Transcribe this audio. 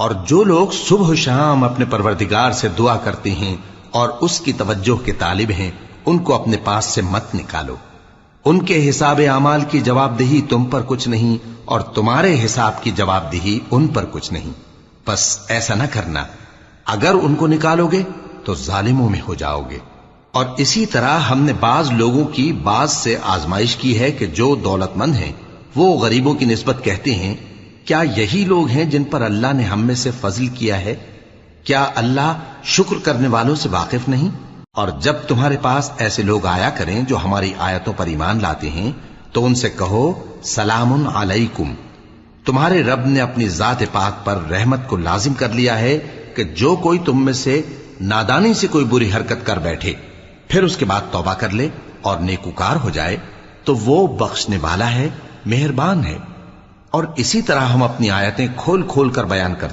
اور جو لوگ صبح و شام اپنے پروردگار سے دعا کرتے ہیں اور اس کی توجہ کے طالب ہیں، ان کو اپنے پاس سے مت نکالو۔ ان کے حساب اعمال کی جواب دہی تم پر کچھ نہیں، اور تمہارے حساب کی جواب دہی ان پر کچھ نہیں۔ بس ایسا نہ کرنا، اگر ان کو نکالو گے تو ظالموں میں ہو جاؤ گے۔ اور اسی طرح ہم نے بعض لوگوں کی بعض سے آزمائش کی ہے کہ جو دولت مند ہیں وہ غریبوں کی نسبت کہتے ہیں کیا یہی لوگ ہیں جن پر اللہ نے ہم میں سے فضل کیا ہے؟ کیا اللہ شکر کرنے والوں سے واقف نہیں؟ اور جب تمہارے پاس ایسے لوگ آیا کریں جو ہماری آیتوں پر ایمان لاتے ہیں تو ان سے کہو سلام علیکم، تمہارے رب نے اپنی ذات پاک پر رحمت کو لازم کر لیا ہے کہ جو کوئی تم میں سے نادانی سے کوئی بری حرکت کر بیٹھے پھر اس کے بعد توبہ کر لے اور نیکوکار ہو جائے تو وہ بخشنے والا ہے، مہربان ہے۔ اور اسی طرح ہم اپنی آیتیں کھول کھول کر بیان کرتے